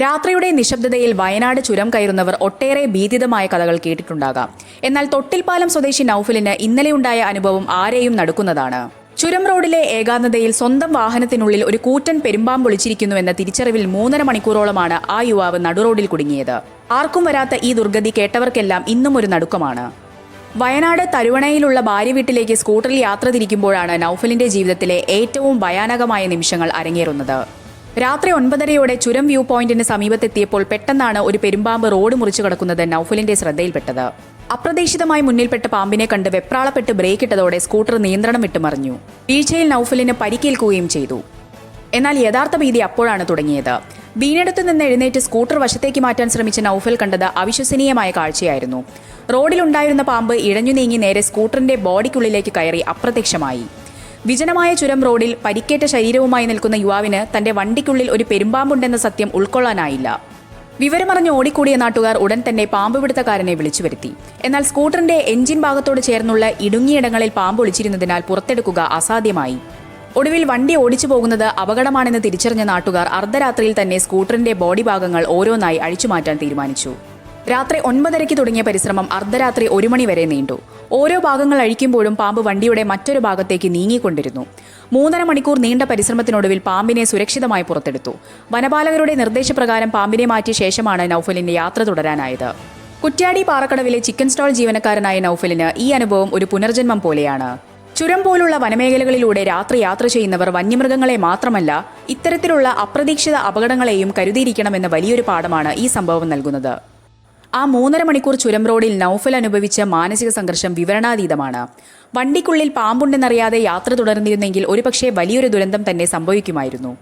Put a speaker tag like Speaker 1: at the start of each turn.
Speaker 1: രാത്രിയുടെ നിശബ്ദതയിൽ വയനാട് ചുരം കയറുന്നവർ ഒട്ടേറെ ഭീതിതമായ കഥകൾ കേട്ടിട്ടുണ്ടാകാം. എന്നാൽ തൊട്ടിൽപ്പാലം സ്വദേശി നൌഫലിന് ഇന്നലെയുണ്ടായ അനുഭവം ആരെയും നടുക്കുന്നതാണ്. ചുരം റോഡിലെ ഏകാന്തതയിൽ സ്വന്തം വാഹനത്തിനുള്ളിൽ ഒരു കൂറ്റൻ പെരുമ്പാമ്പ് ഒളിച്ചിരിക്കുന്നുവെന്ന തിരിച്ചറിവിൽ 3.5 മണിക്കൂറോളമാണ് ആ യുവാവ് നടുറോഡിൽ കുടുങ്ങിയത്. ആർക്കും വരാത്ത ഈ ദുർഗതി കേട്ടവർക്കെല്ലാം ഇന്നും ഒരു നടുക്കമാണ്. വയനാട് തരുവണയിലുള്ള ഭാര്യ വീട്ടിലേക്ക് സ്കൂട്ടറിൽ യാത്ര തിരിക്കുമ്പോഴാണ് നൌഫലിന്റെ ജീവിതത്തിലെ ഏറ്റവും ഭയാനകമായ നിമിഷങ്ങൾ അരങ്ങേറുന്നത്. രാത്രി 9:30 ചുരം വ്യൂ പോയിന്റിന് സമീപത്തെത്തിയപ്പോൾ പെട്ടെന്നാണ് ഒരു പെരുമ്പാമ്പ് റോഡ് മുറിച്ചു കടക്കുന്നത് നൌഫലിന്റെ ശ്രദ്ധയിൽപ്പെട്ടത്. അപ്രതീക്ഷിതമായി മുന്നിൽപ്പെട്ട പാമ്പിനെ കണ്ട് വെപ്രാളപ്പെട്ട് ബ്രേക്കിട്ടതോടെ സ്കൂട്ടർ നിയന്ത്രണം വിട്ടുമറിഞ്ഞു. വീഴ്ചയിൽ നൌഫലിന് പരിക്കേൽക്കുകയും ചെയ്തു. എന്നാൽ യഥാർത്ഥ ഭീതി അപ്പോഴാണ് തുടങ്ങിയത്. വീണെടുത്തു നിന്ന് എഴുന്നേറ്റ് സ്കൂട്ടർ വശത്തേക്ക് മാറ്റാൻ ശ്രമിച്ച നൌഫൽ കണ്ടത് അവിശ്വസനീയമായ കാഴ്ചയായിരുന്നു. റോഡിലുണ്ടായിരുന്ന പാമ്പ് ഇഴഞ്ഞു നീങ്ങി നേരെ സ്കൂട്ടറിന്റെ ബോഡിക്കുള്ളിലേക്ക് കയറി അപ്രത്യക്ഷമായി. വിജനമായ ചുരം റോഡിൽ പരിക്കേറ്റ ശരീരവുമായി നിൽക്കുന്ന യുവാവിന് തന്റെ വണ്ടിക്കുള്ളിൽ ഒരു പെരുമ്പാമ്പുണ്ടെന്ന സത്യം ഉൾക്കൊള്ളാനായില്ല. വിവരമറിഞ്ഞ് ഓടിക്കൂടിയ നാട്ടുകാർ ഉടൻ തന്നെ പാമ്പ് പിടുത്തക്കാരനെ വിളിച്ചു വരുത്തി. എന്നാൽ സ്കൂട്ടറിന്റെ എഞ്ചിൻ ഭാഗത്തോട് ചേർന്നുള്ള ഇടുങ്ങിയിടങ്ങളിൽ പാമ്പ് ഒളിച്ചിരുന്നതിനാൽ പുറത്തെടുക്കുക അസാധ്യമായി. ഒടുവിൽ വണ്ടി ഓടിച്ചു പോകുന്നത് അപകടമാണെന്ന് തിരിച്ചറിഞ്ഞ നാട്ടുകാർ അർദ്ധരാത്രിയിൽ തന്നെ സ്കൂട്ടറിന്റെ ബോഡി ഭാഗങ്ങൾ ഓരോന്നായി അഴിച്ചുമാറ്റാൻ തീരുമാനിച്ചു. രാത്രി 9:30 തുടങ്ങിയ പരിശ്രമം അർദ്ധരാത്രി 1 മണി വരെ നീണ്ടു. ഓരോ ഭാഗങ്ങൾ അഴിക്കുമ്പോഴും പാമ്പ് വണ്ടിയുടെ മറ്റൊരു ഭാഗത്തേക്ക് നീങ്ങിക്കൊണ്ടിരുന്നു. 3.5 മണിക്കൂർ നീണ്ട പരിശ്രമത്തിനൊടുവിൽ പാമ്പിനെ സുരക്ഷിതമായി പുറത്തെടുത്തു. വനപാലകരുടെ നിർദ്ദേശപ്രകാരം പാമ്പിനെ മാറ്റിയ ശേഷമാണ് നൌഫലിന്റെ യാത്ര തുടരാനായത്. കുറ്റ്യാടി പാറക്കടവിലെ ചിക്കൻ സ്റ്റാൾ ജീവനക്കാരനായ നൌഫലിന് ഈ അനുഭവം ഒരു പുനർജന്മം പോലെയാണ്. ചുരം പോലുള്ള വനമേഖലകളിലൂടെ രാത്രി യാത്ര ചെയ്യുന്നവർ വന്യമൃഗങ്ങളെ മാത്രമല്ല ഇത്തരത്തിലുള്ള അപ്രതീക്ഷിത അപകടങ്ങളെയും കരുതിയിരിക്കണമെന്ന വലിയൊരു പാഠമാണ് ഈ സംഭവം നൽകുന്നത്. ആ 3.5 മണിക്കൂർ ചുരം റോഡിൽ നൌഫൽ അനുഭവിച്ച മാനസിക സംഘർഷം വിവരണാതീതമാണ്. വണ്ടിക്കുള്ളിൽ പാമ്പുണ്ടെന്നറിയാതെ യാത്ര തുടർന്നിരുന്നെങ്കിൽ ഒരുപക്ഷെ വലിയൊരു ദുരന്തം തന്നെ സംഭവിക്കുമായിരുന്നു.